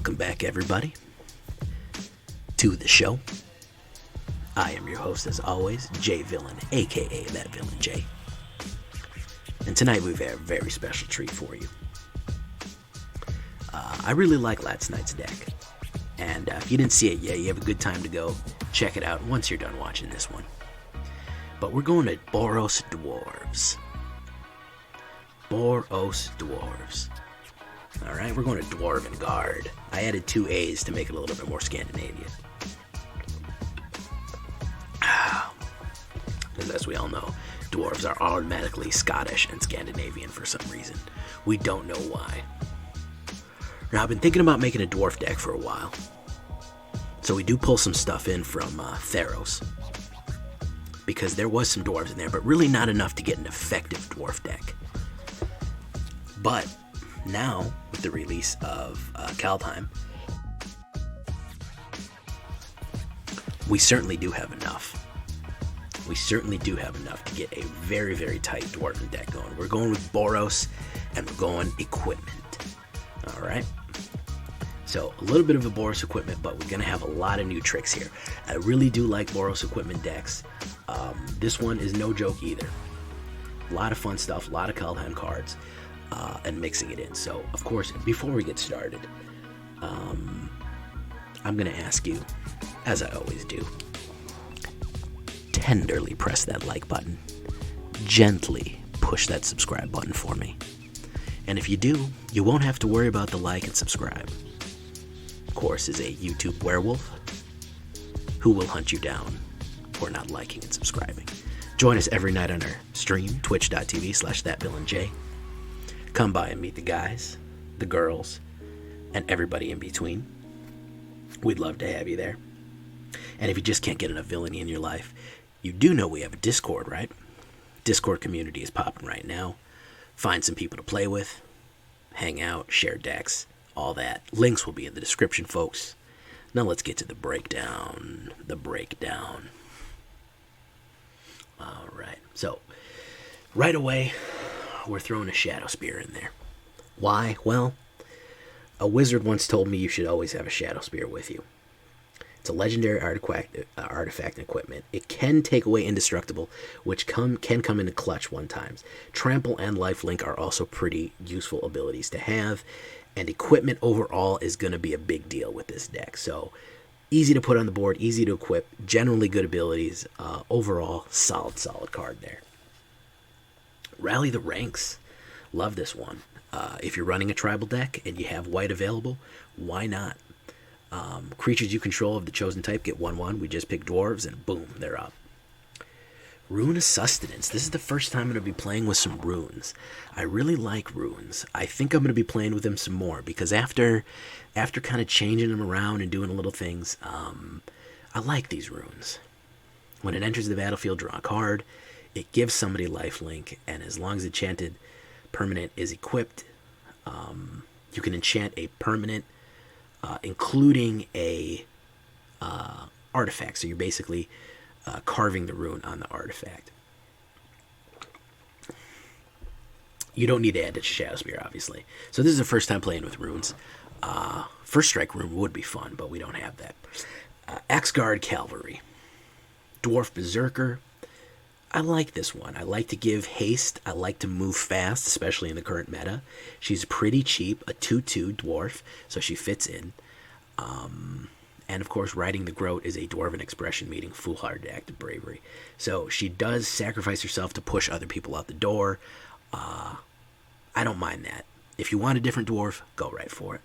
Welcome back, everybody, to the show. I am your host, as always, J Villain, aka That Villain J. And tonight we've got a very special treat for you. I really like last night's deck, and if you didn't see it yet, you have a good time to go check it out once you're done watching this one. But we're going to Boros Dwarves. Boros Dwarves. Alright, we're going to Dwarven Guard. I added 2 A's to make it a little bit more Scandinavian. Because as we all know, dwarves are automatically Scottish and Scandinavian for some reason. We don't know why. Now, I've been thinking about making a dwarf deck for a while. So we do pull some stuff in from Theros. Because there was some dwarves in there, but really not enough to get an effective dwarf deck. But now, with the release of Kaldheim, we certainly do have enough. We certainly do have enough to get a very, very tight dwarven deck going. We're going with Boros, and we're going equipment. Alright? So, a little bit of a Boros equipment, but we're going to have a lot of new tricks here. I really do like Boros equipment decks. This one is no joke either. A lot of fun stuff, a lot of Kaldheim cards, and mixing it in. So, of course, before we get started, I'm going to ask you, as I always do, tenderly press that like button. Gently push that subscribe button for me. And if you do, you won't have to worry about the like and subscribe. Of course, is a YouTube werewolf who will hunt you down for not liking and subscribing. Join us every night on our stream, twitch.tv/thatvillainj. Come by and meet the guys, the girls, and everybody in between. We'd love to have you there. And if you just can't get enough villainy in your life, you do know we have a Discord, right? Discord community is popping right now. Find some people to play with, hang out, share decks, all that. Links will be in the description, folks. Now let's get to the breakdown. Alright, so right away, we're throwing a Shadowspear in there. Why? Well, a wizard once told me you should always have a Shadowspear with you. It's a legendary artifact and equipment. It can take away Indestructible, which can come into clutch one times. Trample and Lifelink are also pretty useful abilities to have, and equipment overall is going to be a big deal with this deck. So, easy to put on the board, easy to equip, generally good abilities. Overall, solid card there. Rally the Ranks. Love this one. If you're running a tribal deck and you have white available, why not? Creatures you control of the chosen type get 1/1. We just pick dwarves and boom, they're up. Rune of Sustenance. This is the first time I'm going to be playing with some runes. I really like runes. I think I'm going to be playing with them some more because after kind of changing them around and doing little things, I like these runes. When it enters the battlefield, draw a card. It gives somebody lifelink, and as long as the enchanted permanent is equipped, you can enchant a permanent, including a artifact. So you're basically carving the rune on the artifact. You don't need to add it to Shadowspear, obviously. So this is the first time playing with runes. First Strike rune would be fun, but we don't have that. Axgard Cavalry. Dwarf Berserker. I like this one. I like to give haste. I like to move fast, especially in the current meta. She's pretty cheap, a 2/2 dwarf, so she fits in. And of course, Riding the Groat is a dwarven expression, meaning foolhardy act of bravery. So she does sacrifice herself to push other people out the door. I don't mind that. If you want a different dwarf, go right for it.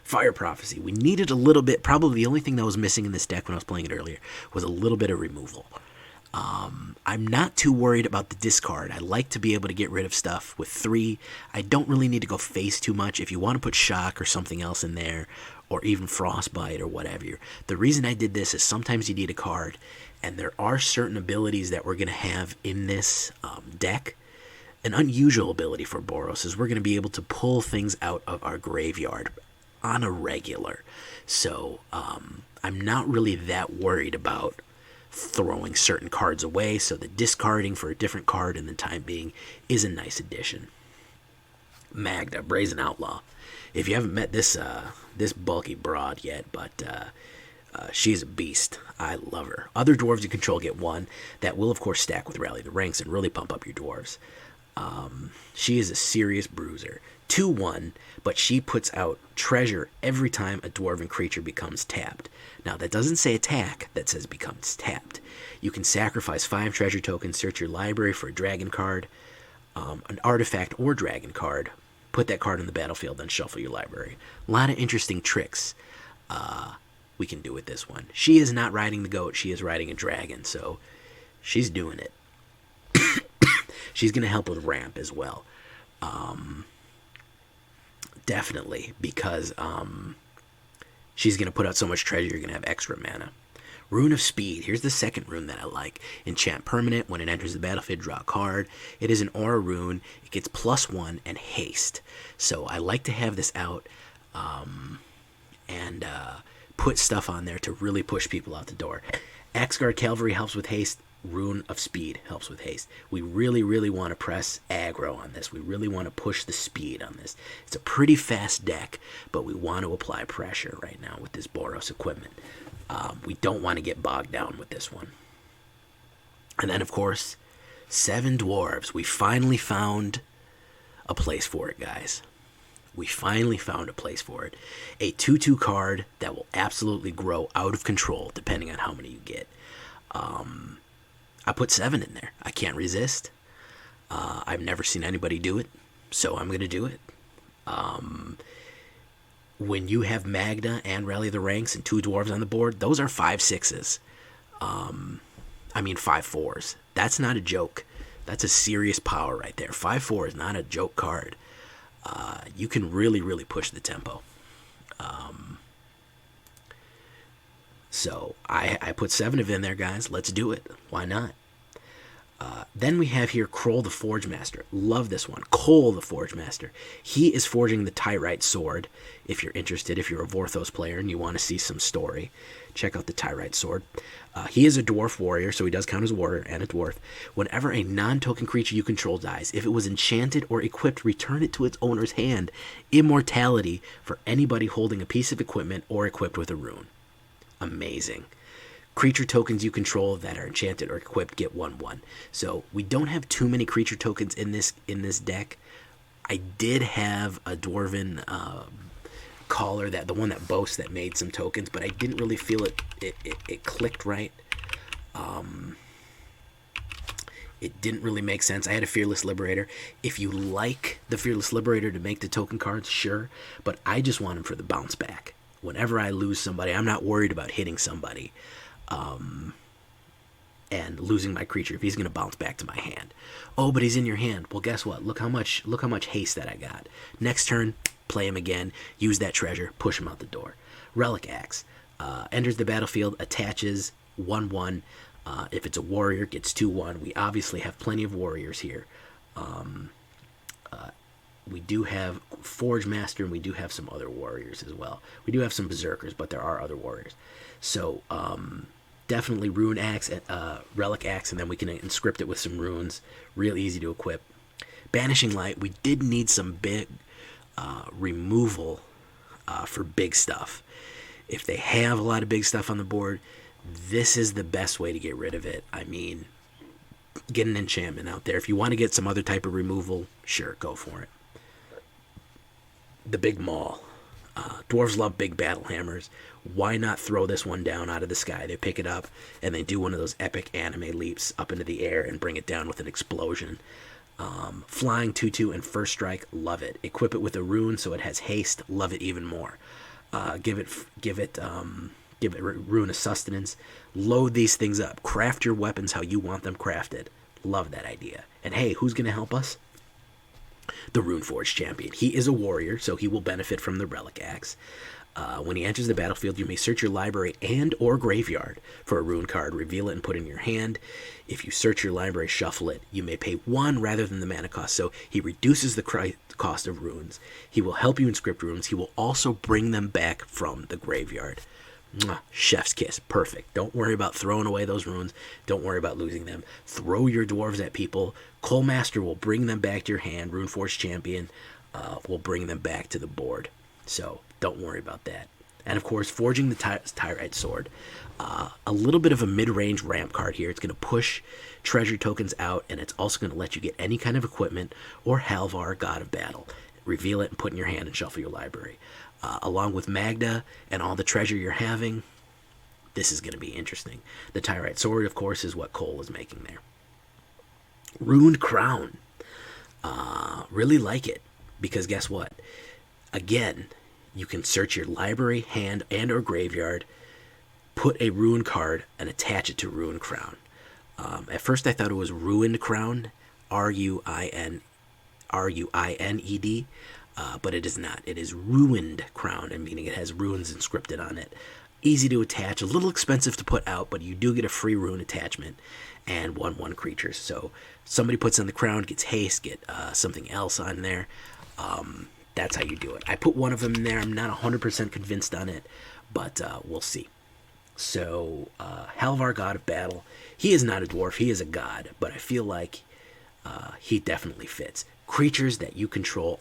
Fire Prophecy. We needed a little bit. Probably the only thing that was missing in this deck when I was playing it earlier was a little bit of removal. I'm not too worried about the discard. I like to be able to get rid of stuff with 3. I don't really need to go face too much. If you want to put Shock or something else in there, or even Frostbite or whatever. The reason I did this is sometimes you need a card, and there are certain abilities that we're going to have in this deck. An unusual ability for Boros is we're going to be able to pull things out of our graveyard on a regular. So I'm not really that worried about throwing certain cards away, so the discarding for a different card in the time being is a nice addition. Magda, Brazen Outlaw. If you haven't met this this bulky broad yet, but she's a beast. I love her. Other dwarves you control get one. That will, of course, stack with Rally the Ranks and really pump up your dwarves. She is a serious bruiser. 2/1, but she puts out treasure every time a dwarven creature becomes tapped. Now, that doesn't say attack, that says becomes tapped. You can sacrifice 5 treasure tokens, search your library for a dragon card, an artifact or dragon card, put that card on the battlefield, then shuffle your library. A lot of interesting tricks we can do with this one. She is not riding the goat, she is riding a dragon, so she's doing it. She's going to help with ramp as well. Definitely, because she's going to put out so much treasure, you're going to have extra mana. Rune of Speed. Here's the second rune that I like. Enchant permanent. When it enters the battlefield, draw a card. It is an aura rune. It gets +1 and haste. So I like to have this out and put stuff on there to really push people out the door. Axgard Cavalry helps with haste. Rune of Speed helps with haste. We really, really want to press aggro on this. We really want to push the speed on this. It's a pretty fast deck, but we want to apply pressure right now with this Boros equipment. We don't want to get bogged down with this one. And then, of course, Seven Dwarves. We finally found a place for it, guys. We finally found a place for it. A 2/2 card that will absolutely grow out of control depending on how many you get. I put 7 in there. I can't resist. I've never seen anybody do it, so I'm going to do it. When you have Magda and Rally the Ranks and 2 dwarves on the board, those are 5/6s. I mean 5/4s. That's not a joke. That's a serious power right there. 5/4 is not a joke card. You can really, really push the tempo. So I put 7 of in there, guys. Let's do it. Why not? Then we have here Koll the Forgemaster. Love this one. Koll the Forgemaster. He is forging the Tyrite sword. If you're interested, if you're a Vorthos player and you want to see some story, check out the Tyrite sword. He is a dwarf warrior, so he does count as a warrior and a dwarf. Whenever a non-token creature you control dies, if it was enchanted or equipped, return it to its owner's hand. Immortality for anybody holding a piece of equipment or equipped with a rune. Amazing. Creature tokens you control that are enchanted or equipped get 1/1. So we don't have too many creature tokens in this deck. I did have a Dwarven caller, that the one that boasts, that made some tokens, but I didn't really feel it clicked right. It didn't really make sense. I had a Fearless Liberator. If you like the Fearless Liberator to make the token cards, sure, but I just want him for the bounce back. Whenever I lose somebody, I'm not worried about hitting somebody and losing my creature if he's going to bounce back to my hand. Oh, but he's in your hand. Well, guess what? Look how much haste that I got. Next turn, play him again, use that treasure, push him out the door. Relic Axe. Enters the battlefield, attaches 1/1. If it's a warrior, gets 2/1. We obviously have plenty of warriors here. We do have Forgemaster, and we do have some other warriors as well. We do have some berserkers, but there are other warriors. So definitely Rune Axe, Relic Axe, and then we can inscript it with some runes. Real easy to equip. Banishing Light. We did need some big removal for big stuff. If they have a lot of big stuff on the board, this is the best way to get rid of it. I mean, get an enchantment out there. If you want to get some other type of removal, sure, go for it. The big Maul. Dwarves love big battle hammers. Why not throw this one down out of the sky? They pick it up and they do one of those epic anime leaps up into the air and bring it down with an explosion. Flying 2/2 and first strike, love it. Equip it with a rune so it has haste, love it even more. Give it Rune of Sustenance. Load these things up. Craft your weapons how you want them crafted. Love that idea. And hey, who's going to help us? The Runeforge Champion. He is a warrior, so he will benefit from the Relic Axe. When he enters the battlefield, you may search your library and or graveyard for a rune card, reveal it, and put it in your hand. If you search your library, shuffle it. You may pay 1 rather than the mana cost, so he reduces the cost of runes. He will help you inscript runes. He will also bring them back from the graveyard. Mwah, chef's kiss. Perfect. Don't worry about throwing away those runes. Don't worry about losing them. Throw your dwarves at people. Kollmaster will bring them back to your hand. Runeforge Champion. will bring them back to the board. So don't worry about that. And of course, forging the Tyrite sword. A little bit of a mid-range ramp card here. It's going to push treasure tokens out, and it's also going to let you get any kind of equipment or Halvar, God of Battle. Reveal it and put in your hand and shuffle your library. Along with Magda and all the treasure you're having, this is going to be interesting. The Tyrite sword, of course, is what Koll is making there. Runed Crown. Really like it, because guess what? Again, you can search your library, hand, and or graveyard, put a rune card, and attach it to Runed Crown. At first I thought it was Ruined Crown, Ruined, but it is not. It is Ruined Crown, meaning it has runes inscripted on it. Easy to attach, a little expensive to put out, but you do get a free rune attachment and 1/1 creatures. So somebody puts on the crown, gets haste, get something else on there. That's how you do it. I put one of them in there. I'm not 100% convinced on it, but we'll see. So Halvar, God of Battle. He is not a dwarf. He is a god, but I feel like he definitely fits. Creatures that you control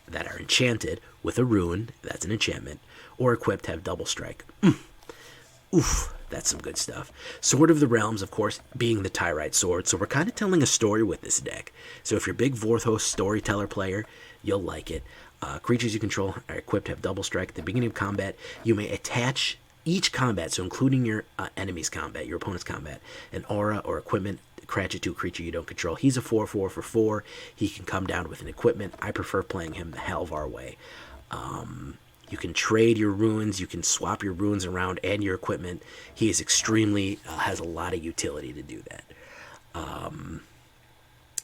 that are enchanted with a rune, that's an enchantment, or equipped have double strike. Oof, that's some good stuff. Sword of the Realms, of course, being the Tyrite sword, so we're kind of telling a story with this deck. So if you're a big Vorthos storyteller player, you'll like it. Creatures you control are equipped have double strike. At the beginning of combat, you may attach each combat, so including your enemy's combat, your opponent's combat, an aura or equipment cratchit to a creature you don't control. He's a 4/4 for 4. He can come down with an equipment. I prefer playing him the Halvar way. You can trade your runes. You can swap your runes around and your equipment. He is extremely, has a lot of utility to do that.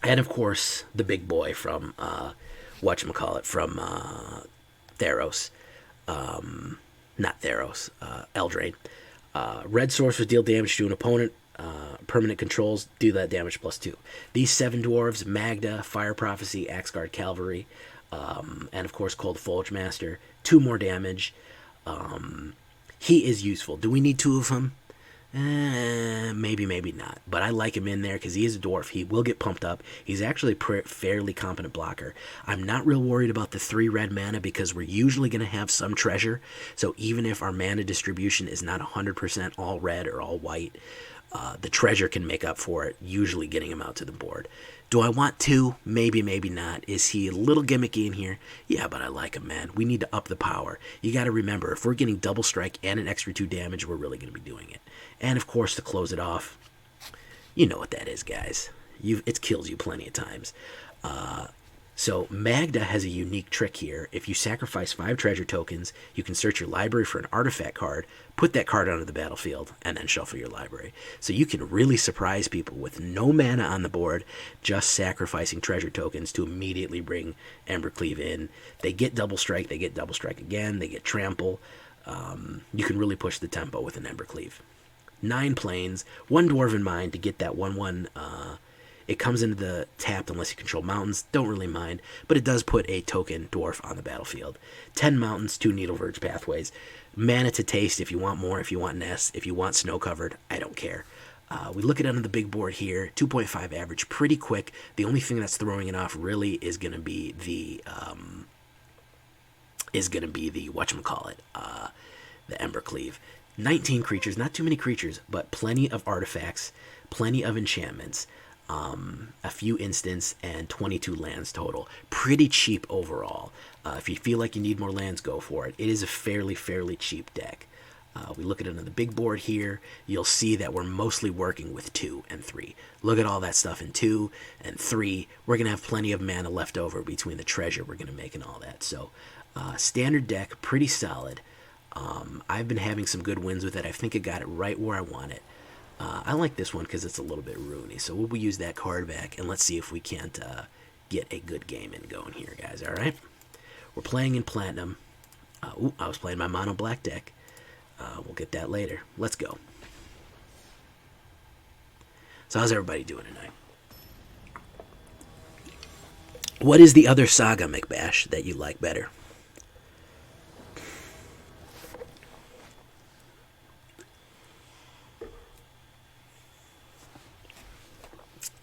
And of course, the big boy from, whatchamacallit, from Theros. Not Theros, Eldraine. Red sorcerers deal damage to an opponent. Permanent controls do that damage +2. These 7 dwarves, Magda, Fire Prophecy, Axgard Cavalry, and of course Koll the Forgemaster, 2 more damage. He is useful. Do we need 2 of him? Maybe, maybe not. But I like him in there because he is a dwarf. He will get pumped up. He's actually a fairly competent blocker. I'm not real worried about the 3 red mana because we're usually going to have some treasure. So even if our mana distribution is not 100% all red or all white, the treasure can make up for it, usually getting him out to the board. Do I want 2? Maybe, maybe not. Is he a little gimmicky in here? Yeah, but I like him, man. We need to up the power. You got to remember, if we're getting double strike and an extra 2 damage, we're really going to be doing it. And of course, to close it off, you know what that is, guys. It kills you plenty of times. So Magda has a unique trick here. If you sacrifice 5 treasure tokens, you can search your library for an artifact card, put that card onto the battlefield, and then shuffle your library. So you can really surprise people with no mana on the board, just sacrificing treasure tokens to immediately bring Embercleave in. They get double strike, they get double strike again, they get trample. You can really push the tempo with an Embercleave. 9 planes, 1 Dwarven Mine to get that 1/1. It comes into the tapped unless you control mountains. Don't really mind, but it does put a token dwarf on the battlefield. 10 mountains, 2 Needleverge Pathways. Mana to taste if you want more, if you want Nest, if you want snow covered. I don't care. We look at it on the big board here. 2.5 average, pretty quick. The only thing that's throwing it off really is going to be the whatchamacallit, the Embercleave. 19 creatures, not too many creatures, but plenty of artifacts, plenty of enchantments. A few instants, and 22 lands total. Pretty cheap overall. If you feel like you need more lands, go for it. It is a fairly cheap deck. We look at it on the big board here. You'll see that we're mostly working with 2 and 3. Look at all that stuff in 2 and 3. We're going to have plenty of mana left over between the treasure we're going to make and all that. So, standard deck, pretty solid. I've been having some good wins with it. I think I got it right where I want it. I like this one because it's a little bit runey. So we'll use that card back, and let's see if we can't get a good game in going here, guys. All right? We're playing in Platinum. I was playing my mono black deck. We'll get that later. Let's go. So how's everybody doing tonight? What is the other saga, McBash, that you like better?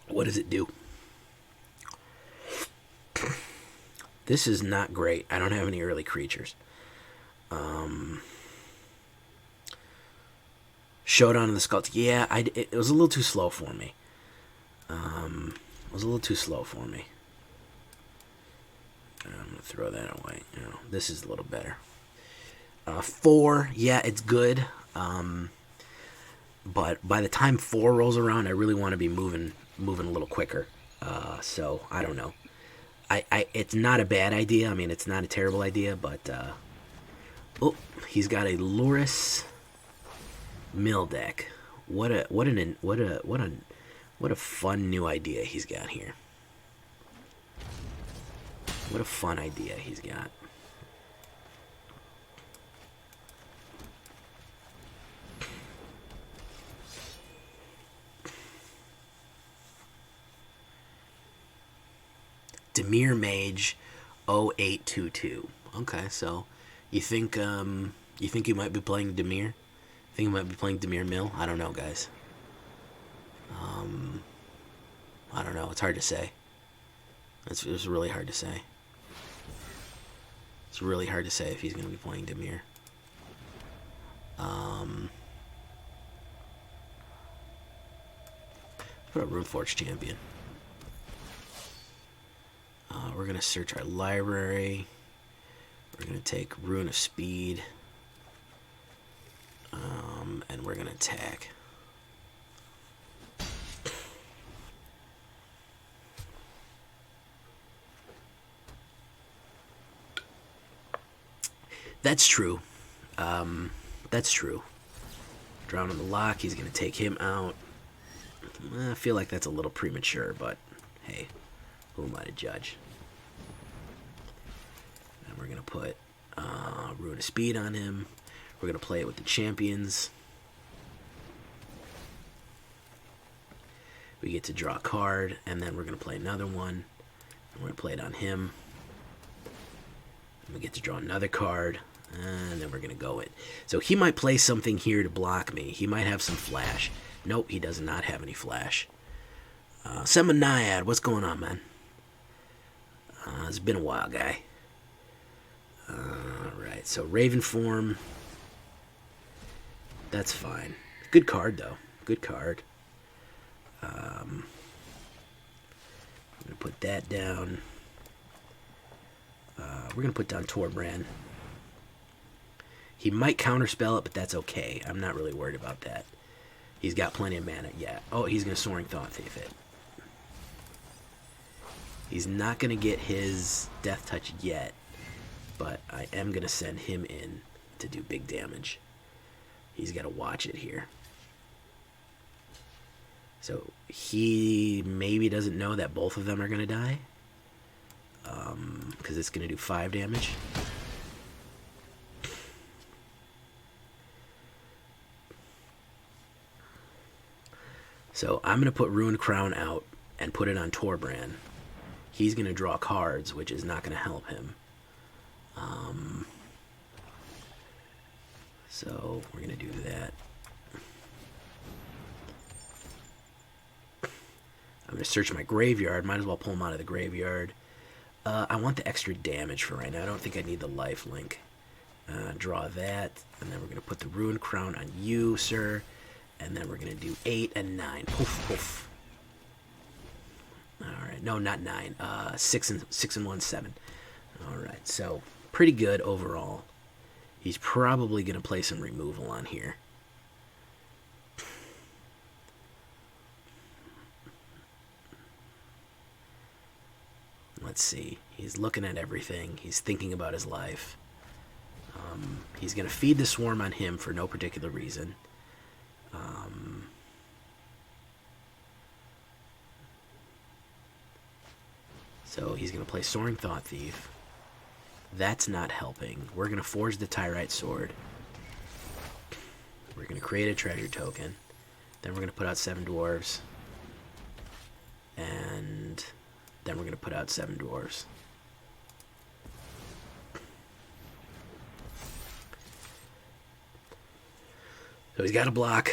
What does it do? This is not great. I don't have any early creatures. Showdown of the Skalds. Yeah, it was a little too slow for me. It was a little too slow for me. I'm going to throw that away. You know, this is a little better. 4, yeah, it's good. But by the time 4 rolls around, I really want to be moving a little quicker. So, I don't know. It's not a bad idea. I mean, it's not a terrible idea, but... oh, he's got a Loris Mill deck. What a fun new idea he's got here. What a fun idea he's got. Dimir Mage 0822. Okay, so you think you might be playing Dimir? Think you might be playing Dimir Mill? I don't know, guys. I don't know. It's hard to say. It's really hard to say. It's really hard to say if he's going to be playing Dimir. Put a Runeforge Champion. We're going to search our library. We're going to take Rune of Speed. And we're going to attack. That's true. That's true. Drown on the lock. He's going to take him out. I feel like that's a little premature, but hey, who am I to judge? And we're going to put Rune of Speed on him. We're going to play it with the champions. We get to draw a card, and then we're going to play another one. And we're going to play it on him. And we get to draw another card, and then we're going to go it. So he might play something here to block me. He might have some flash. Nope, he does not have any flash. Seminaiad, what's going on, man? It's been a while, guy. Alright, so Raven form. That's fine. Good card, though. Good card. I'm going to put that down. We're going to put down Torbran. He might counterspell it, but that's okay. I'm not really worried about that. He's got plenty of mana. Yeah. Oh, he's going to Soaring Thought Thief it. He's not going to get his Death Touch yet, but I am going to send him in to do big damage. He's got to watch it here. So he maybe doesn't know that both of them are going to die. Because it's going to do 5 damage. So I'm going to put Rune Crown out and put it on Torbran. He's going to draw cards, which is not going to help him. So we're going to do that. I'm going to search my graveyard. Might as well pull him out of the graveyard. I want the extra damage for right now. I don't think I need the life link. Draw that. And then we're going to put the Rune Crown on you, sir. And then we're going to do 8 and 9. Poof, poof. Alright. No, not 9. 6 and 1, 7. Alright. So, pretty good overall. He's probably going to play some removal on here. Let's see. He's looking at everything. He's thinking about his life. He's going to feed the swarm on him for no particular reason. So he's going to play Soaring Thought Thief. That's not helping. We're going to forge the Tyrite Sword. We're going to create a treasure token. Then we're going to put out 7 Dwarves. And then we're going to put out 7 Dwarves. So he's got a block.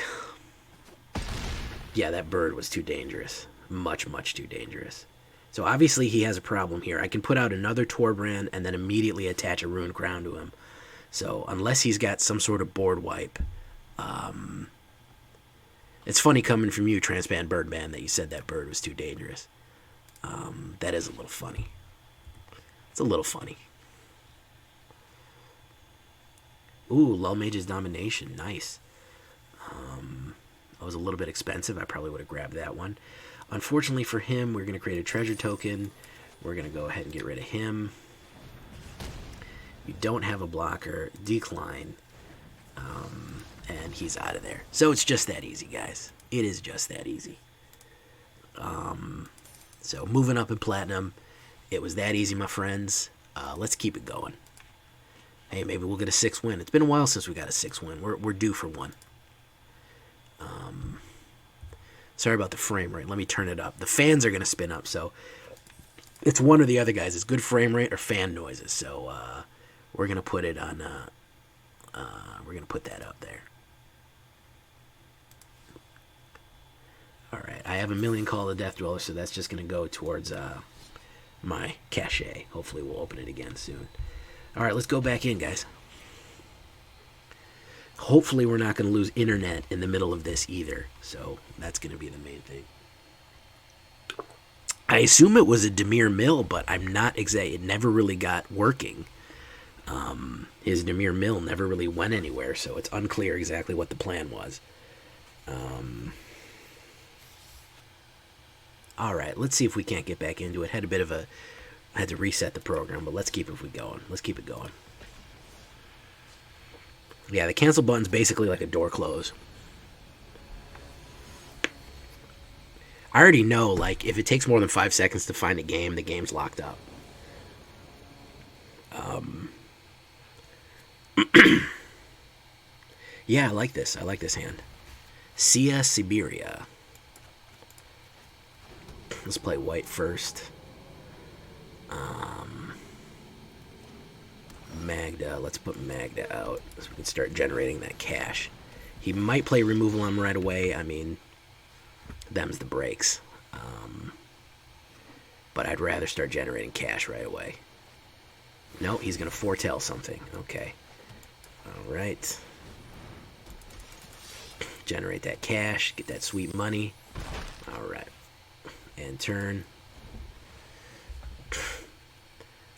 Yeah, that bird was too dangerous. Much, much too dangerous. So obviously he has a problem here. I can put out another Torbran and then immediately attach a Rune Crown to him. So unless he's got some sort of board wipe, it's funny coming from you, Transpan Birdman, that you said that bird was too dangerous. That is a little funny. It's a little funny. Ooh, Lull Mage's Domination. Nice. That was a little bit expensive. I probably would have grabbed that one. Unfortunately for him, we're going to create a treasure token. We're going to go ahead and get rid of him. You don't have a blocker. Decline. And he's out of there. So it's just that easy, guys. It is just that easy. So moving up in Platinum. It was that easy, my friends. Let's keep it going. Hey, maybe we'll get a 6 win. It's been a while since we got a 6 win. We're due for one. Sorry about the frame rate. Let me turn it up. The fans are going to spin up, so it's one or the other, guys. It's good frame rate or fan noises. So we're going to put it on. We're going to put that up there. All right. I have a million Call of the Death Dweller, so that's just going to go towards my cache. Hopefully, we'll open it again soon. All right, let's go back in, guys. Hopefully we're not going to lose internet in the middle of this either. So that's going to be the main thing. I assume it was a Dimir Mill, but I'm not exact. It never really got working. His Dimir Mill never really went anywhere, so it's unclear exactly what the plan was. All right, let's see if we can't get back into it. I had to reset the program, but let's keep it going. Let's keep it going. Yeah, the cancel button's basically like a door close. I already know, like, if it takes more than 5 seconds to find a game, the game's locked up. Yeah, I like this. I like this hand. Sia Siberia. Let's play white first. Magda. Let's put Magda out so we can start generating that cash. He might play removal on him right away. I mean, them's the breaks. But I'd rather start generating cash right away. No, he's going to foretell something. Okay. All right. Generate that cash. Get that sweet money. All right. And turn.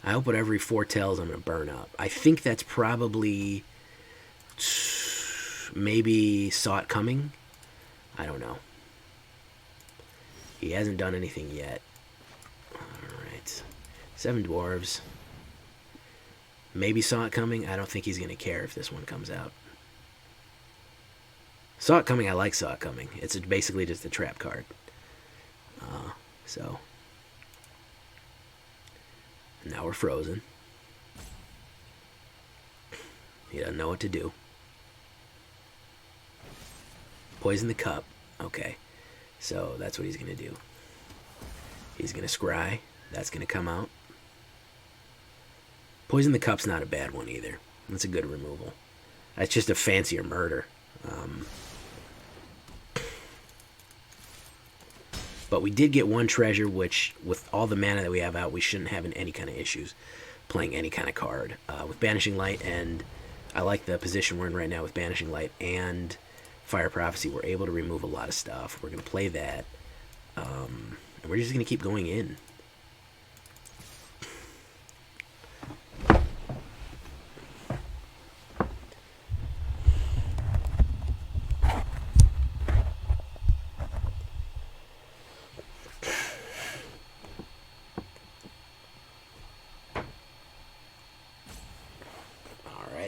I hope whatever he foretells, I'm going to burn up. I think that's probably maybe saw it coming. I don't know. He hasn't done anything yet. Alright. 7 Dwarves. Maybe saw it coming. I don't think he's going to care if this one comes out. Saw it coming. I like saw it coming. It's basically just a trap card. So... Now we're frozen. He doesn't know what to do. Poison the cup. Okay. So that's what he's going to do. He's going to scry. That's going to come out. Poison the cup's not a bad one either. That's a good removal. That's just a fancier murder. But we did get one treasure, which, with all the mana that we have out, we shouldn't have any kind of issues playing any kind of card. With Banishing Light, and I like the position we're in right now with Banishing Light and Fire Prophecy, we're able to remove a lot of stuff. We're going to play that. And we're just going to keep going in.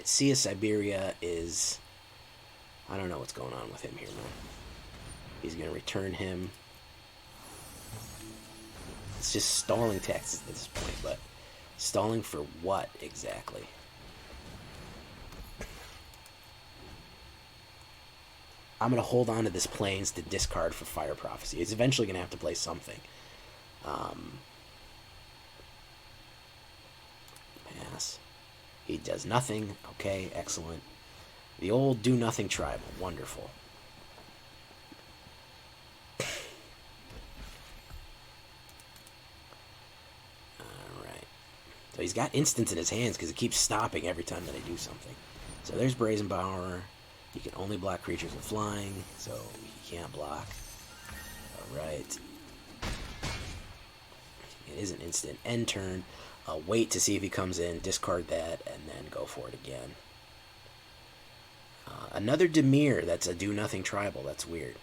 Sia Siberia is... I don't know what's going on with him here, man. He's going to return him. It's just stalling taxes at this point, but stalling for what exactly? I'm going to hold on to this Plains to discard for Fire Prophecy. He's eventually going to have to play something. Pass. He does nothing. Okay, excellent. The old do-nothing tribal. Wonderful. So he's got instants in his hands because it keeps stopping every time that I do something. So there's Brazen Power. You can only block creatures with flying, so he can't block. Alright. It is an instant end turn. Wait to see if he comes in, discard that, and then go for it again. Another Dimir, that's a do-nothing tribal. That's weird.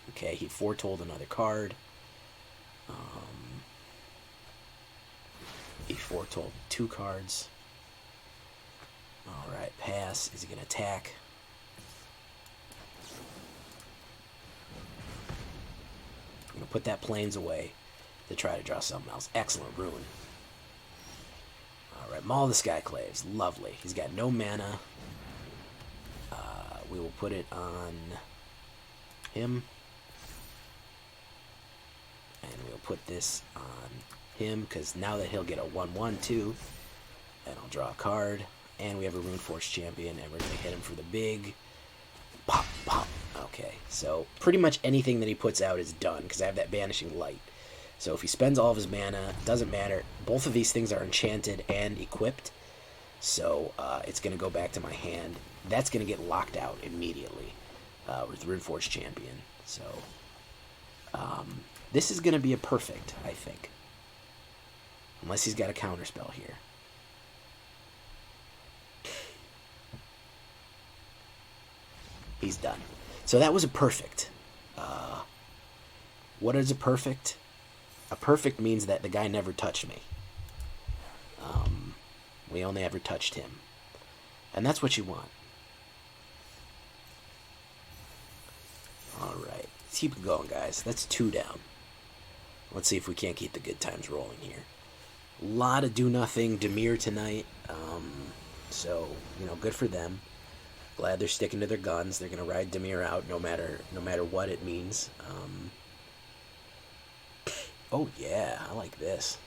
Okay, he foretold another card. He foretold 2 cards. Alright, pass. Is he going to attack? I'm going to put that plains away to try to draw something else. Excellent rune. Alright, Maul the Skyclaves. Lovely. He's got no mana. We will put it on him. And we'll put this on him, because now that he'll get a 1/1 too. And I'll draw a card. And we have a Runeforge Champion, and we're going to hit him for the big pop, pop. Okay, so pretty much anything that he puts out is done, because I have that Banishing Light. So if he spends all of his mana, doesn't matter. Both of these things are enchanted and equipped. So it's going to go back to my hand. That's going to get locked out immediately with Runeforge Champion. So this is going to be a perfect, I think. Unless he's got a counterspell here. He's done. So that was a perfect. What is a perfect? A perfect means that the guy never touched me. We only ever touched him. And that's what you want. Alright. Let's keep it going, guys. That's 2 down. Let's see if we can't keep the good times rolling here. A lot of do-nothing Dimir tonight. So, you know, good for them. Glad they're sticking to their guns. They're going to ride Dimir out no matter what it means. Oh, yeah. I like this.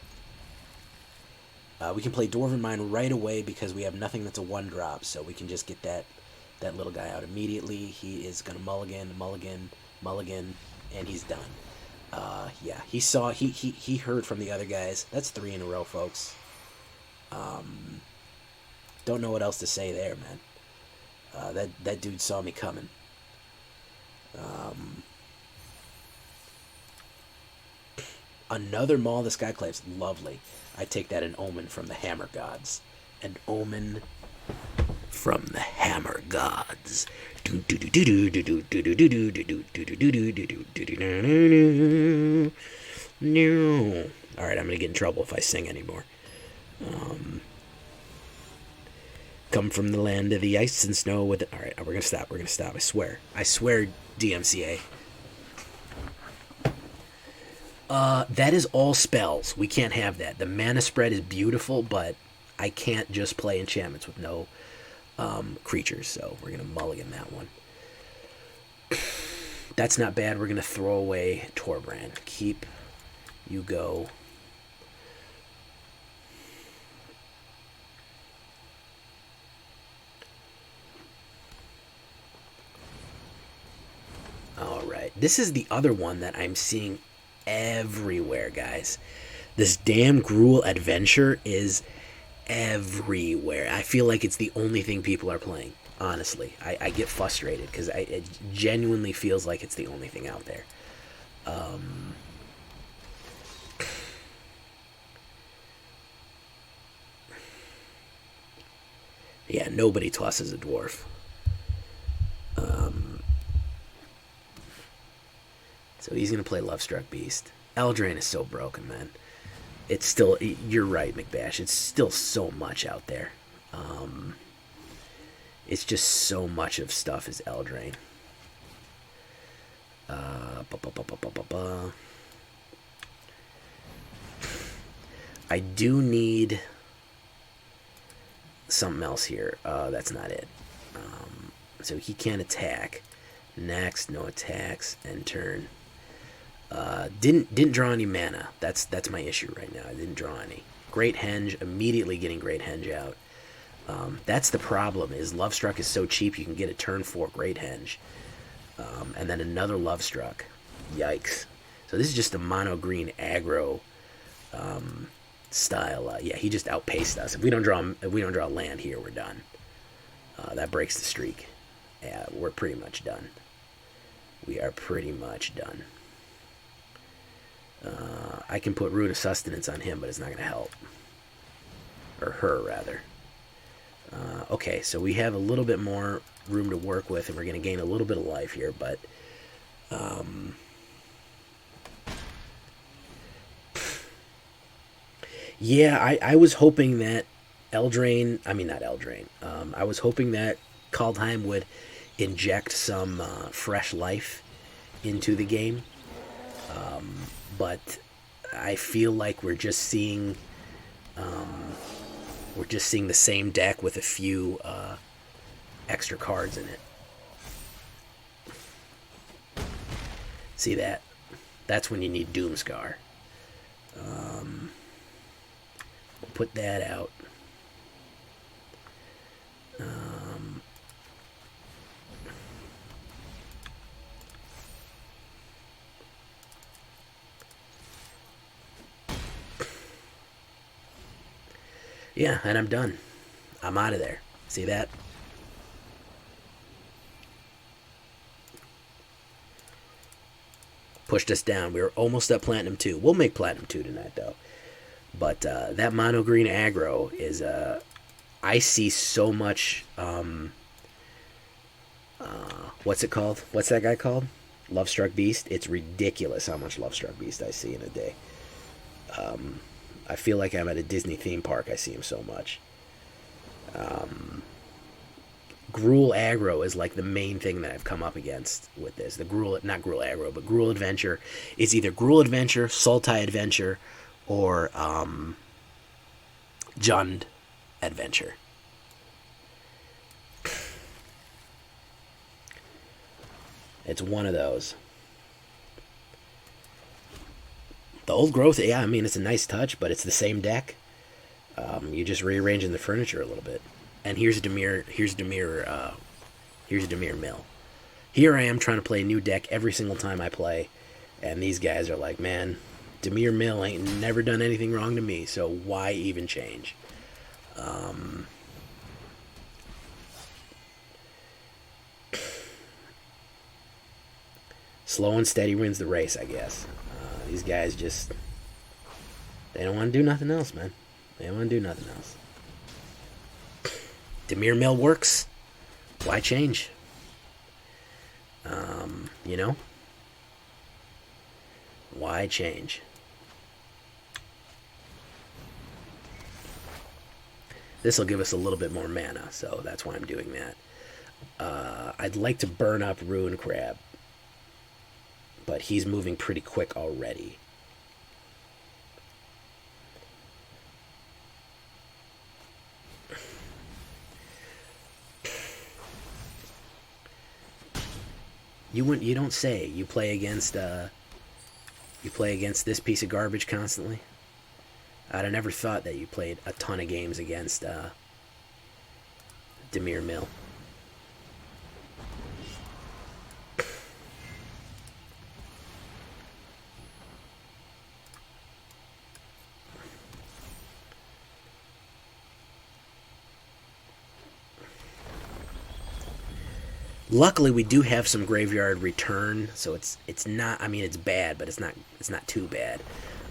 We can play Dwarven Mine right away because we have nothing that's a 1-drop, so we can just get that little guy out immediately. He is going to mulligan, and he's done. Yeah, he heard from the other guys. That's 3 in a row, folks. Don't know what else to say there, man. That dude saw me coming. Another Maul the Skyclaves. Lovely. I take that an omen from the Hammer Gods. An omen from the Hammer Gods. Alright, I'm going to get in trouble if I sing anymore. Come from the land of the ice and snow with it. Alright, we're going to stop. We're going to stop. I swear. I swear, DMCA. That is all spells. We can't have that. The mana spread is beautiful, but I can't just play enchantments with no creatures, so we're going to mulligan that one. That's not bad. We're going to throw away Torbran. Keep. You go. Alright. This is the other one that I'm seeing everywhere, guys. This damn Gruul Adventure is everywhere. I feel like it's the only thing people are playing. Honestly, I get frustrated because it genuinely feels like it's the only thing out there. Yeah, nobody tosses a dwarf. So he's going to play Lovestruck Beast. Eldraine is so broken, man. It's still, you're right, McBash. It's still so much out there. It's just so much of stuff is Eldraine. I do need something else here. That's not it. So he can't attack. Next, no attacks. End turn. Didn't draw any mana. That's my issue right now. I didn't draw any. Great Henge, immediately getting Great Henge out. That's the problem, is Lovestruck is so cheap you can get a turn 4 Great Henge. And then another Lovestruck. Yikes. So this is just a mono green aggro style. Yeah, he just outpaced us. If we don't draw land here, we're done. That breaks the streak. Yeah, we're pretty much done. We are pretty much done. I can put Rune of Sustenance on him, but it's not going to help. Or her, rather. Okay, so we have a little bit more room to work with, and we're going to gain a little bit of life here, but... yeah, I was hoping that Eldraine... I mean, not Eldraine. I was hoping that Kaldheim would inject some fresh life into the game. But I feel like we're just seeing the same deck with a few extra cards in it. See that? That's when you need Doomscar. We'll put that out. Yeah, and I'm done. I'm out of there. See that? Pushed us down. We were almost at Platinum 2. We'll make Platinum 2 tonight, though. But that mono green aggro is... I see so much... what's it called? What's that guy called? Lovestruck Beast? It's ridiculous how much Lovestruck Beast I see in a day. I feel like I'm at a Disney theme park. I see him so much. Gruul aggro is like the main thing that I've come up against with this. The Gruul, not Gruul aggro, but Gruul Adventure. It's either Gruul Adventure, Sultai Adventure, or Jund Adventure. It's one of those. The old growth, yeah, I mean, it's a nice touch, but it's the same deck. You're just rearranging the furniture a little bit. And here's Dimir Mill. Here I am trying to play a new deck every single time I play, and these guys are like, man, Dimir Mill ain't never done anything wrong to me, so why even change? Slow and steady wins the race, I guess. These guys just... they don't want to do nothing else, man. They don't want to do nothing else. Dimir Mill works. Why change? You know? Why change? This will give us a little bit more mana, so that's why I'm doing that. I'd like to burn up Ruin Crab, but he's moving pretty quick already. You don't say. You play against this piece of garbage constantly. I'd have never thought that you played a ton of games against Dimir Mill. Luckily, we do have some graveyard return, so it's not. I mean, it's bad, but it's not too bad.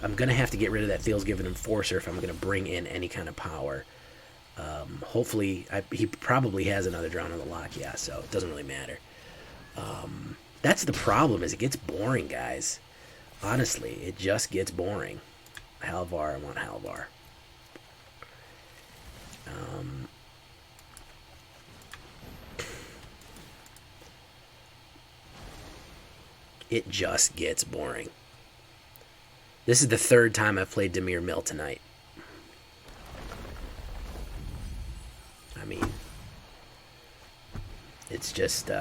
I'm gonna have to get rid of that Feels Given Enforcer if I'm gonna bring in any kind of power. Hopefully, he probably has another Drown on the Lock, yeah. So it doesn't really matter. That's the problem. Is it gets boring, guys. Honestly, it just gets boring. Halvar, I want Halvar. It just gets boring. This is the third time I've played Dimir Mill tonight. I mean, it's just,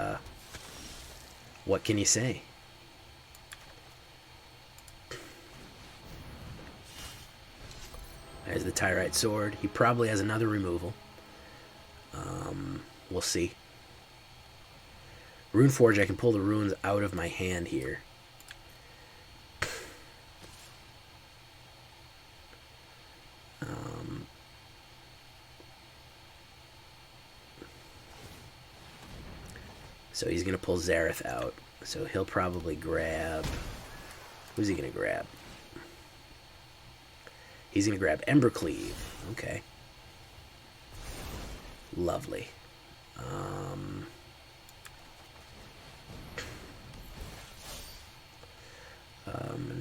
what can you say? There's the Tyrite Sword. He probably has another removal. We'll see. Runeforge, I can pull the runes out of my hand here. So he's going to pull Zareth out. So he'll probably grab... Who's he going to grab? He's going to grab Embercleave. Okay. Lovely. I'm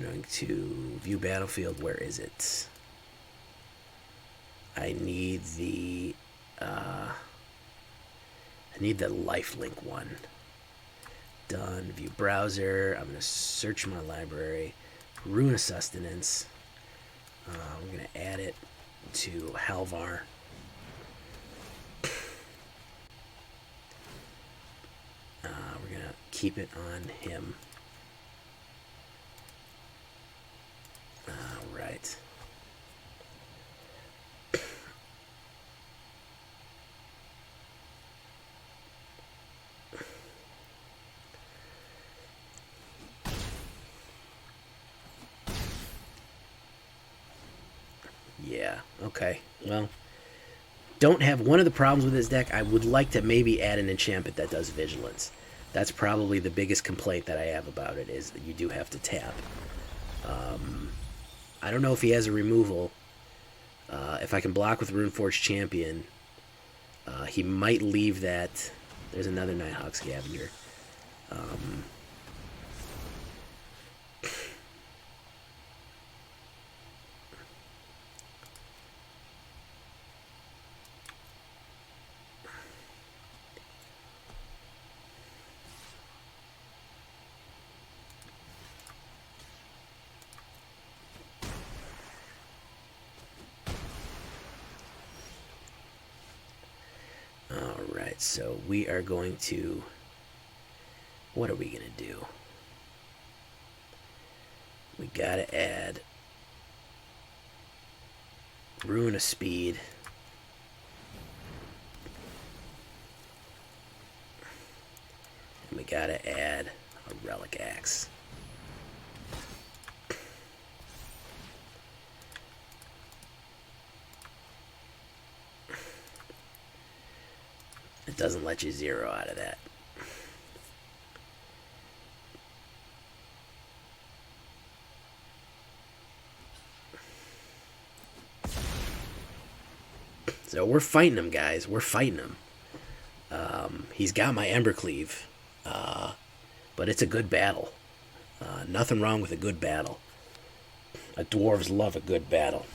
going to view battlefield. Where is it? I need the lifelink one. Done. View browser. I'm going to search my library. Rune of Sustenance. I'm going to add it to Halvar. We're going to keep it on him. Right. Yeah, okay. Well, don't have one of the problems with this deck. I would like to maybe add an enchantment that does vigilance. That's probably the biggest complaint that I have about it, is that you do have to tap. I don't know if he has a removal. If I can block with Runeforge Champion, he might leave that. There's another Nighthawk Scavenger. Alright, so we are going to... What are we going to do? We got to add Rune of Speed. And we got to add a Relic Axe. It doesn't let you zero out of that. So we're fighting him, guys. We're fighting him. He's got my Embercleave. But it's a good battle. Nothing wrong with a good battle. Dwarves love a good battle.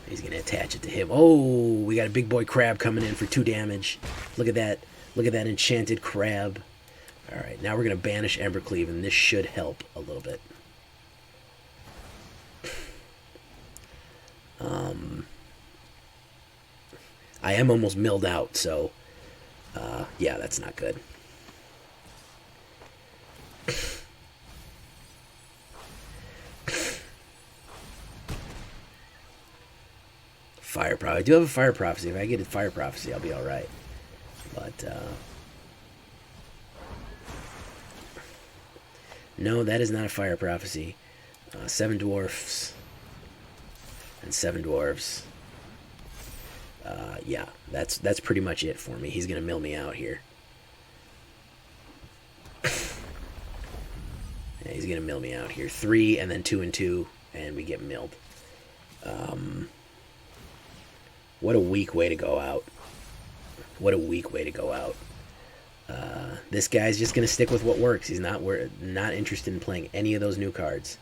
He's going to attach it to him. Oh, we got a big boy crab coming in for 2 damage. Look at that. Look at that enchanted crab. Alright, now we're going to banish Embercleave, and this should help a little bit. I am almost milled out, so yeah, that's not good. Fire Prophecy. I do have a Fire Prophecy. If I get a Fire Prophecy, I'll be alright. But, no, that is not a Fire Prophecy. 7 Dwarfs and 7 Dwarves. Yeah, that's pretty much it for me. He's going to mill me out here. Yeah, he's going to mill me out here. 3 and then 2 and 2, and we get milled. What a weak way to go out. What a weak way to go out. This guy's just going to stick with what works. He's not interested in playing any of those new cards.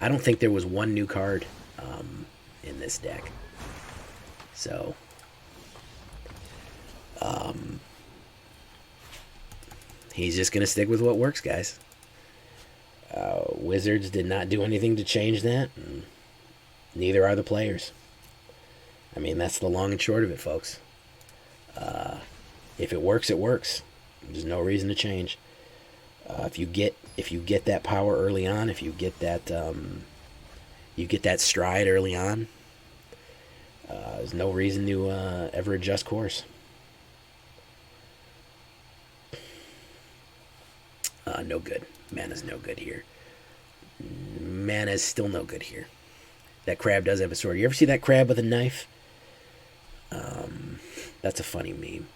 I don't think there was one new card in this deck. So, he's just going to stick with what works, guys. Wizards did not do anything to change that. And neither are the players. I mean, that's the long and short of it, folks. If it works, it works. There's no reason to change. If you get that power early on, if you get that stride early on, there's no reason to ever adjust course. No good. Mana's no good here. Mana's still no good here. That crab does have a sword. You ever see that crab with a knife? That's a funny meme.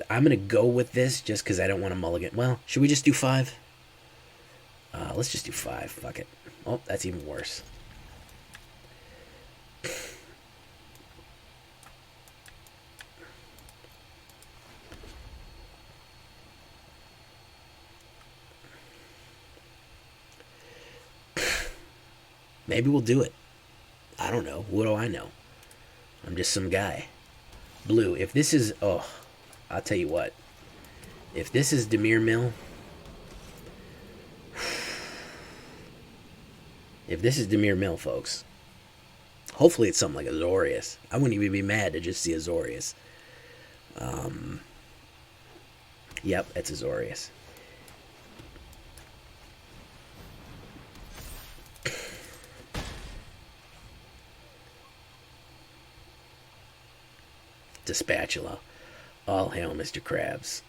I'm going to go with this just because I don't want to mulligan. Well, should we just do 5? Let's just do 5. Fuck it. Oh, that's even worse. Maybe we'll do it. I don't know. What do I know? I'm just some guy. Blue. If this is... Oh, I'll tell you what. If this is Dimir Mill... If this is Dimir Mill, folks... Hopefully it's something like Azorius. I wouldn't even be mad to just see Azorius. Yep, it's Azorius. Dispatula. All hail, Mr. Krabs.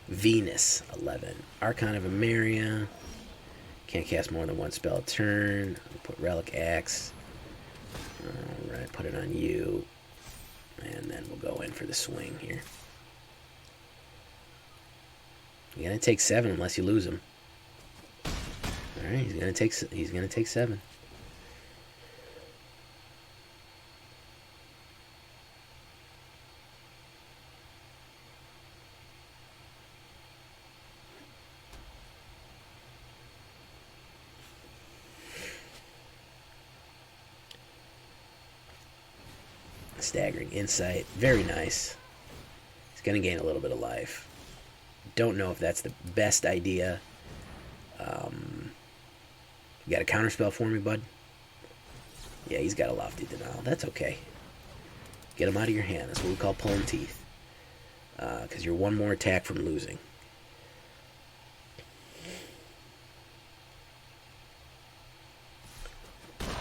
Venus, 11. Archon of Emeria. Can't cast more than 1 spell a turn. Put Relic Axe. Alright, put it on you. And then we'll go in for the swing here. You're gonna take 7 unless you lose him. Alright, he's gonna take 7. Staggering Insight. Very nice. He's going to gain a little bit of life. Don't know if that's the best idea. You got a counterspell for me, bud? Yeah, he's got a Lofty Denial. That's okay. Get him out of your hand. That's what we call pulling teeth. Because you're 1 more attack from losing.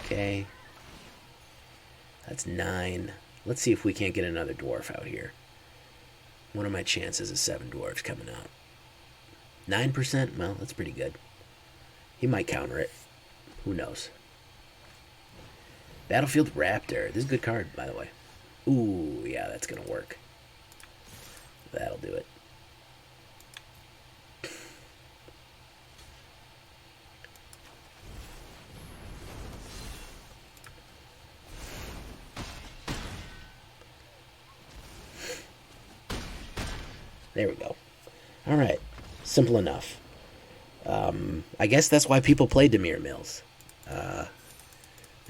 Okay. That's 9. Let's see if we can't get another dwarf out here. What are my chances of 7 dwarves coming out? 9%? Well, that's pretty good. He might counter it. Who knows? Battlefield Raptor. This is a good card, by the way. Ooh, yeah, that's going to work. That'll do it. There we go. All right. Simple enough. I guess that's why people play Dimir Mills.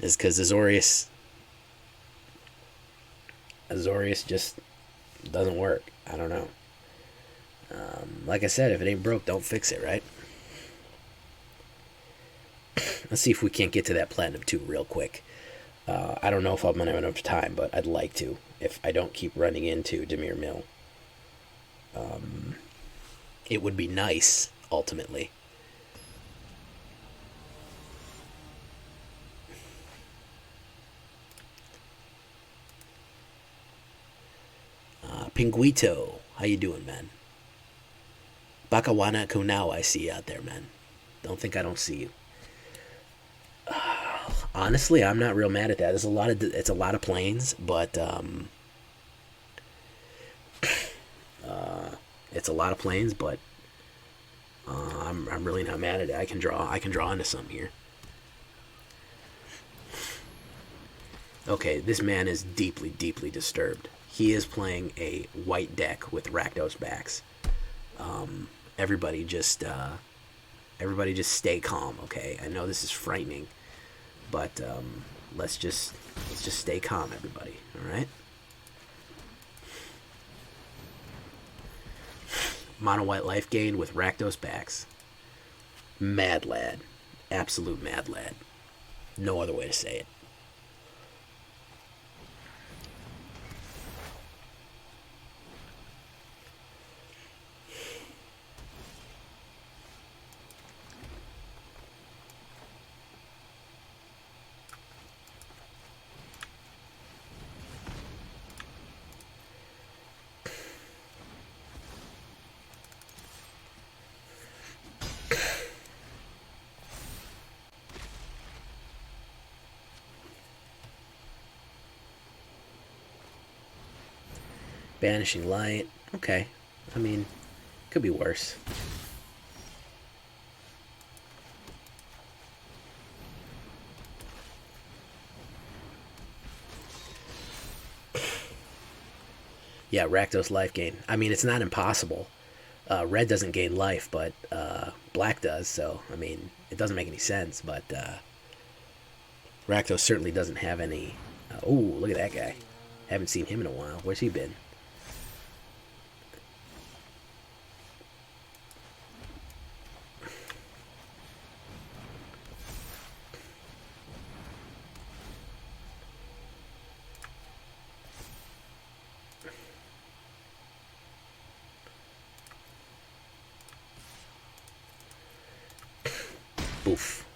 Is because Azorius just doesn't work. I don't know. Like I said, if it ain't broke, don't fix it, right? Let's see if we can't get to that Platinum 2 real quick. I don't know if I'm going to have enough time, but I'd like to, if I don't keep running into Dimir Mill. It would be nice, ultimately. Pinguito, how you doing, man? Bakawana Kunao, I see you out there, man. Don't think I don't see you. Honestly, I'm not real mad at that. It's a lot of planes, but it's a lot of planes, but I'm really not mad at it. I can draw into some here. Okay, this man is deeply, deeply disturbed. He is playing a white deck with Rakdos backs. Everybody just stay calm, okay? I know this is frightening, but let's just stay calm, everybody. All right. Mono white life gain with Rakdos backs. Mad lad, absolute mad lad. No other way to say it. Banishing Light. Okay. I mean, could be worse. Yeah, Rakdos life gain. I mean, it's not impossible. Red doesn't gain life, but black does, so, I mean, it doesn't make any sense, but Rakdos certainly doesn't have any... oh, look at that guy. Haven't seen him in a while. Where's he been? Boof.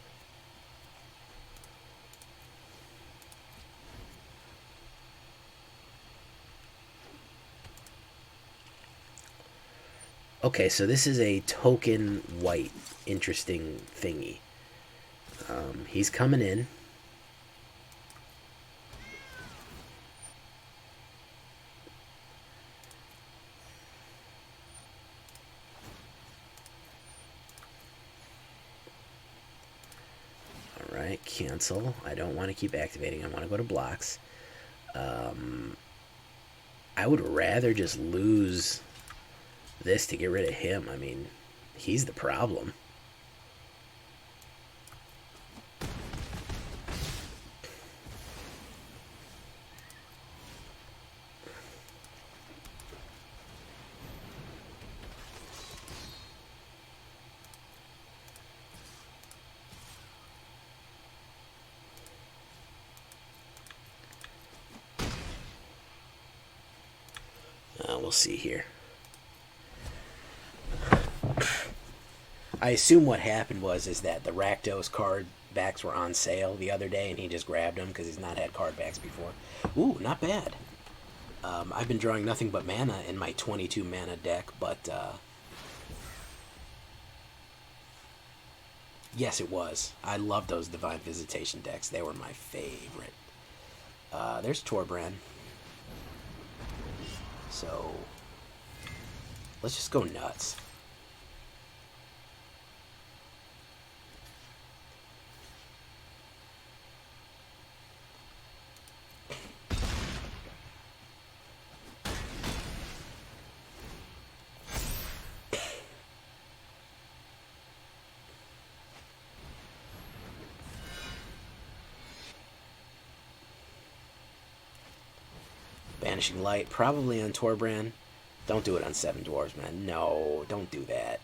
Okay, so this is a token white interesting thingy. He's coming in. Alright, cancel. I don't want to keep activating. I want to go to blocks. I would rather just lose this to get rid of him. I mean, he's the problem. We'll see here. I assume what happened is that the Rakdos card backs were on sale the other day, and he just grabbed them because he's not had card backs before. Ooh, not bad. I've been drawing nothing but mana in my 22 mana deck, but yes, it was. I love those Divine Visitation decks. They were my favorite. There's Torbran. So let's just go nuts. Banishing Light, probably on Torbran. Don't do it on Seven Dwarves, man. No, don't do that.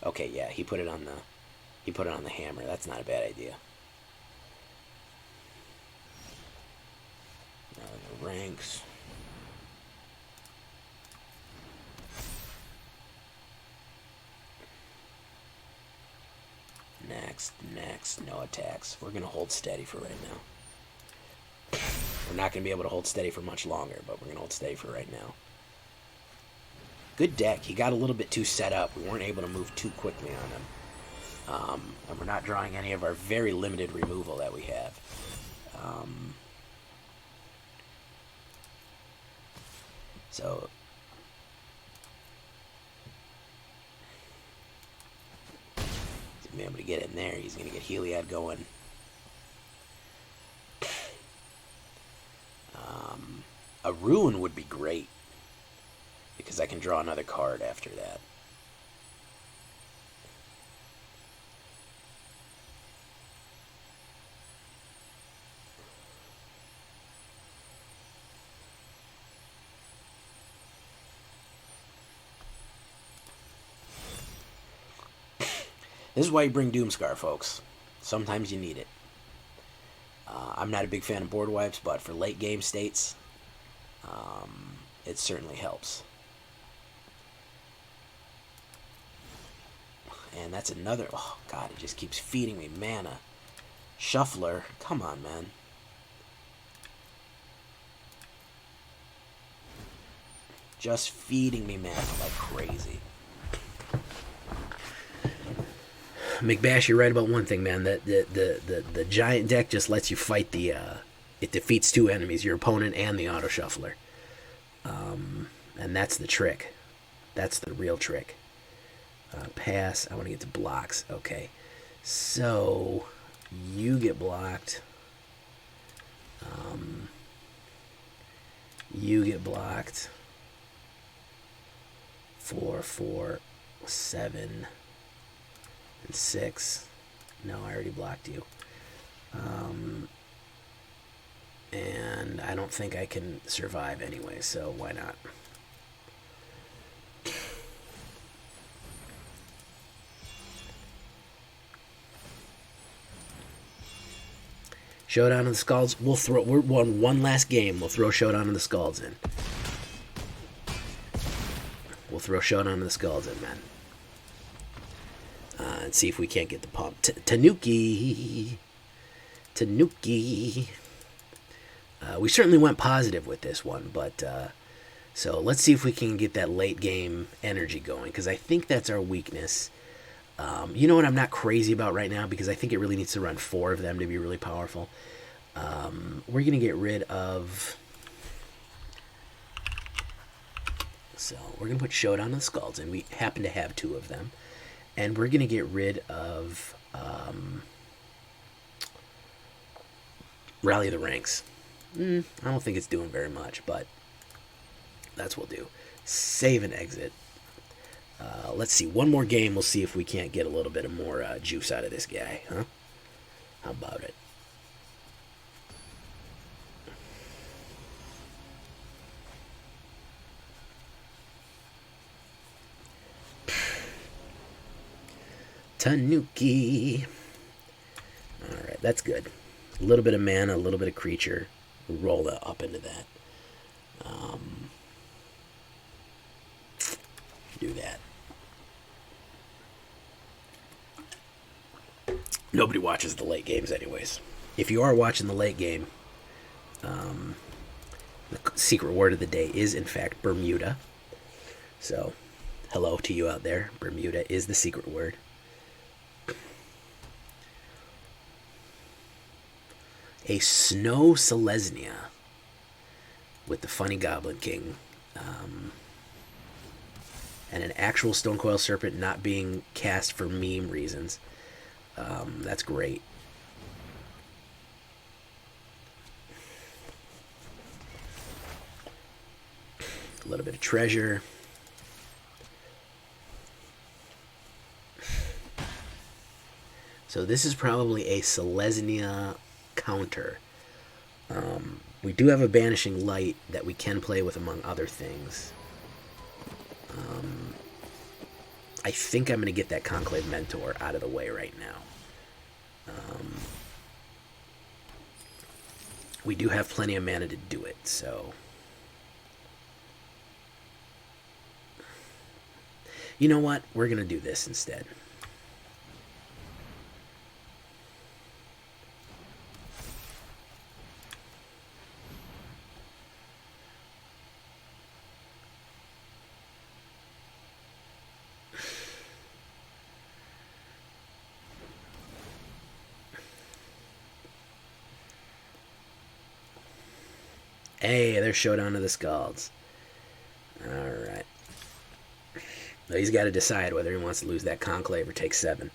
Okay, yeah, he put it on the hammer. That's not a bad idea. Now the ranks. Next, no attacks. We're gonna hold steady for right now. We're not going to be able to hold steady for much longer, but we're going to hold steady for right now. Good deck. He got a little bit too set up. We weren't able to move too quickly on him. And we're not drawing any of our very limited removal that we have. So... he's going to be able to get in there. He's going to get Heliod going. A Rune would be great, because I can draw another card after that. This is why you bring Doomscar, folks. Sometimes you need it. I'm not a big fan of board wipes, but for late game states, it certainly helps. And that's another... oh, God, it just keeps feeding me mana. Shuffler. Come on, man. Just feeding me mana like crazy. McBash, you're right about one thing, man. The giant deck just lets you fight the... it defeats two enemies, your opponent and the auto shuffler. And that's the trick. That's the real trick. Pass. I want to get to blocks. Okay. So you get blocked. You get blocked. 4, 4, 7, and 6. No, I already blocked you. And I don't think I can survive anyway, so why not? Showdown of the Skalds. We're one last game. We'll throw Showdown of the Skalds in. We'll throw Showdown of the Skalds in, man. And see if we can't get the pump. Tanuki. We certainly went positive with this one, but so let's see if we can get that late game energy going, because I think that's our weakness. You know what I'm not crazy about right now, because I think it really needs to run 4 of them to be really powerful. We're going to get rid of... So we're going to put Showdown of the Skalds in. We happen to have 2 of them. And we're going to get rid of Rally the Ranks. I don't think it's doing very much, but that's what we'll do. Save and exit. Let's see, one more game. We'll see if we can't get a little bit of more juice out of this guy, huh? How about it? Tanuki. Alright, that's good. A little bit of mana, a little bit of creature. We'll roll that up into that. Do that. Nobody watches the late games anyways. If you are watching the late game, the secret word of the day is in fact Bermuda. So, hello to you out there. Bermuda is the secret word. A Snow Selesnya with the funny Goblin King. And an actual Stonecoil Serpent not being cast for meme reasons. That's great. A little bit of treasure. So this is probably a Selesnya counter. We do have a Banishing Light that we can play with, among other things. I think I'm going to get that Conclave Mentor out of the way right now. We do have plenty of mana to do it, so... You know what? We're going to do this instead. Hey, there's Showdown of the Skalds. Alright. So he's got to decide whether he wants to lose that Conclave or take 7.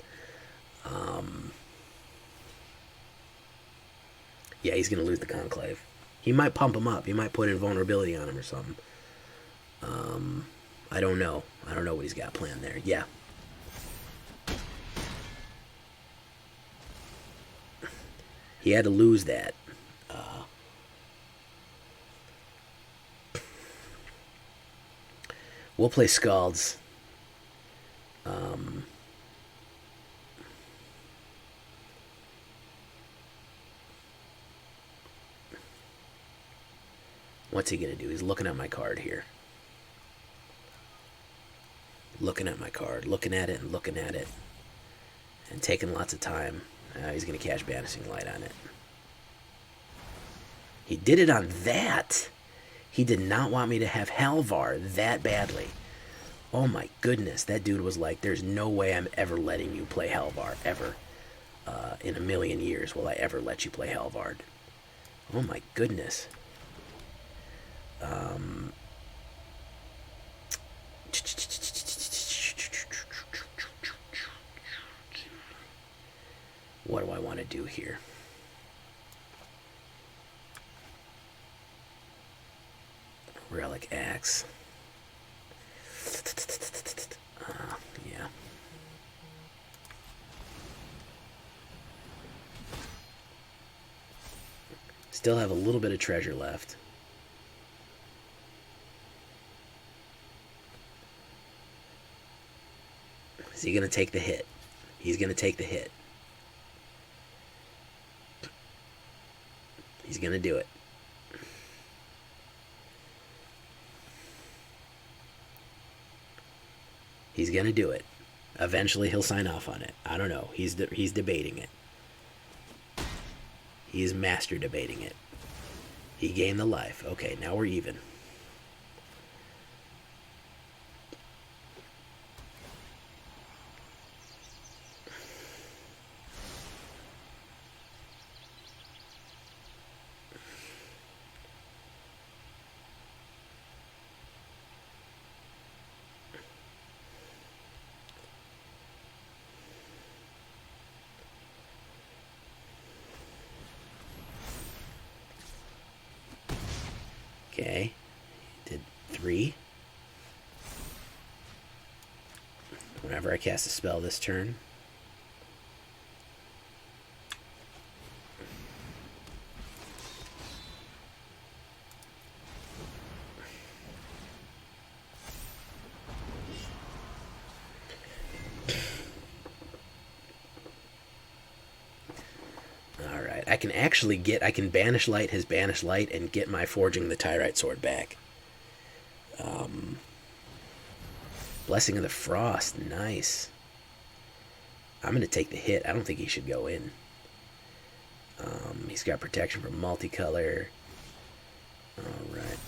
Yeah, he's going to lose the Conclave. He might pump him up. He might put invulnerability on him or something. I don't know. I don't know what he's got planned there. Yeah. He had to lose that. We'll play Skalds. What's he going to do? He's looking at my card here. Looking at my card. Looking at it and looking at it. And taking lots of time. He's going to cast Banishing Light on it. He did it on that. He did not want me to have Halvar that badly. Oh my goodness, that dude was like, there's no way I'm ever letting you play Halvar, ever. In a million years will I ever let you play Halvar. Oh my goodness. what do I want to do here? Relic Axe. Yeah. Still have a little bit of treasure left. Is he going to take the hit? He's going to take the hit. He's going to do it. He's going to do it. Eventually he'll sign off on it. I don't know. He's debating it. He is master debating it. He gained the life. Okay, now we're even. Okay, did 3. Whenever I cast a spell this turn. I can banish light his banish light and get my forging the Tyrite sword back. Blessing of the Frost, nice. I'm going to take the hit. I don't think he should go in. He's got protection from multicolor. Alright.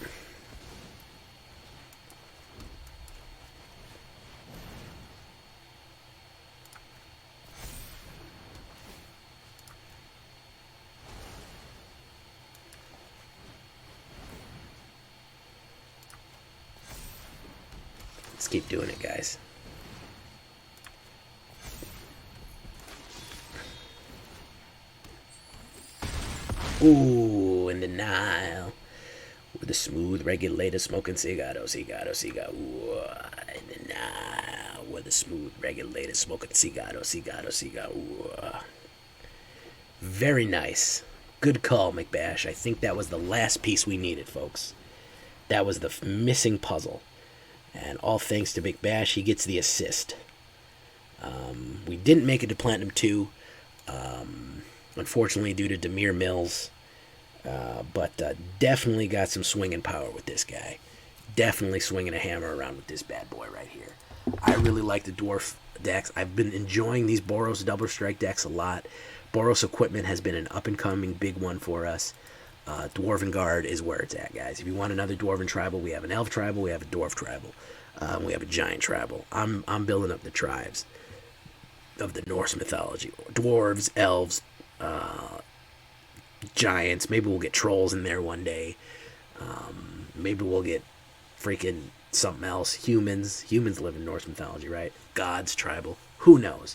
Let's keep doing it, guys. Ooh, in the Nile. With a smooth regulator smoking cigarro. Ooh, in the Nile. With a smooth regulator smoking cigarro. Ooh. Very nice. Good call, McBash. I think that was the last piece we needed, folks. That was the missing puzzle. And all thanks to McBash, he gets the assist. We didn't make it to Platinum 2, unfortunately due to Demir Mills. But definitely got some swinging power with this guy. Definitely swinging a hammer around with this bad boy right here. I really like the Dwarf decks. I've been enjoying these Boros Double Strike decks a lot. Boros Equipment has been an up-and-coming big one for us. Dwarven Guard is where it's at, guys. If you want another Dwarven tribal, we have an Elf tribal, we have a Dwarf tribal, we have a Giant tribal. I'm building up the tribes of the Norse mythology. Dwarves, Elves, Giants. Maybe we'll get Trolls in there one day. Maybe we'll get freaking something else. Humans. Humans live in Norse mythology, right? Gods tribal. Who knows?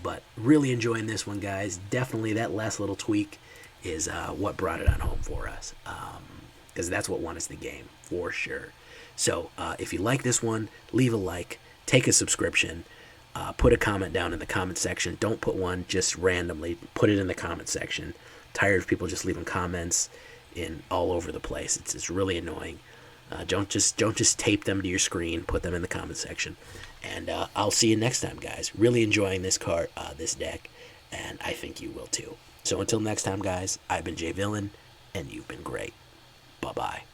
But really enjoying this one, guys. Definitely that last little tweak is what brought it on home for us, because that's what won us the game for sure. So if you like this one, leave a like, take a subscription, put a comment down in the comment section. Don't put one just randomly, put it in the comment section. Tired of people just leaving comments in all over the place. It's really annoying. Don't just tape them to your screen, put them in the comment section. And I'll see you next time, guys. Really enjoying this card, this deck, and I think you will too. So until next time, guys, I've been Jay Villain, and you've been great. Bye-bye.